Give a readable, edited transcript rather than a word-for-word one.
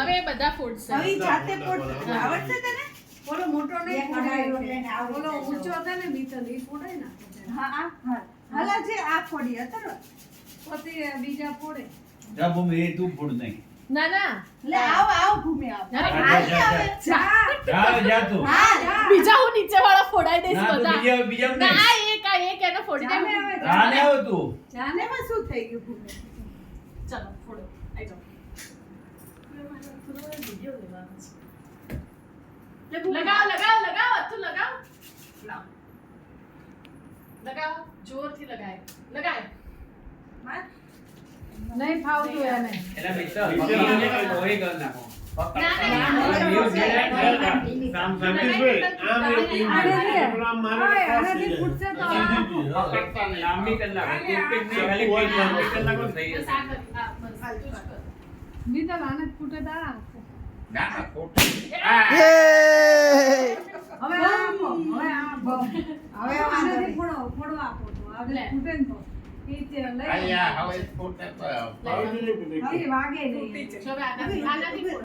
હવે એ બધા ફૂડશે હવે જાતે ફોડ આવડશે તને ઓલો મોટો નહીં એક અડાયો લઈને આવડી ઓલો જશે. ઊંચો હતો ને બીતો ઈ ફોડે ને હા હા હાલા જે આ ફોડી હતા પછી બીજા ફોડે જા ભૂમિ એ તું ફૂડ નહીં ના ના લે આવ ભૂમિ આવ અરે, હાલ જા, આવે જા. જા જા તું હા બીજા હું નીચે વાળા ફોડાઈ દઈશ ના તું બધા બીજા ના નહીં એક એને ફોડી દે જાને આવે જા ને આવ તું જાને એમાં શું થઈ ગયું ભૂમિ ચાલો ફોડો આઈ જાઓ વિડિયો લેવાનો છે લગાવ હથું લગાવ લાવ લગાવ જોરથી લગાય નહીં ફાવતું એને એટલે મિત્ર ભગવાનને કોઈ કર નાખો આનાથી ફૂટશે તો લાંબી કલાક ખાલી લાંબી કલાક થઈ જશે બીતો આને ફૂટે દાડા ના ખોટું હવે આ આપો હવે આ આપો હવે આનાથી ફોડવા આપો તો હવે ફૂટે ને તો ઈ તે લઈ આયા હવે ફોટો હવે વાગે નહીં હવે આનાથી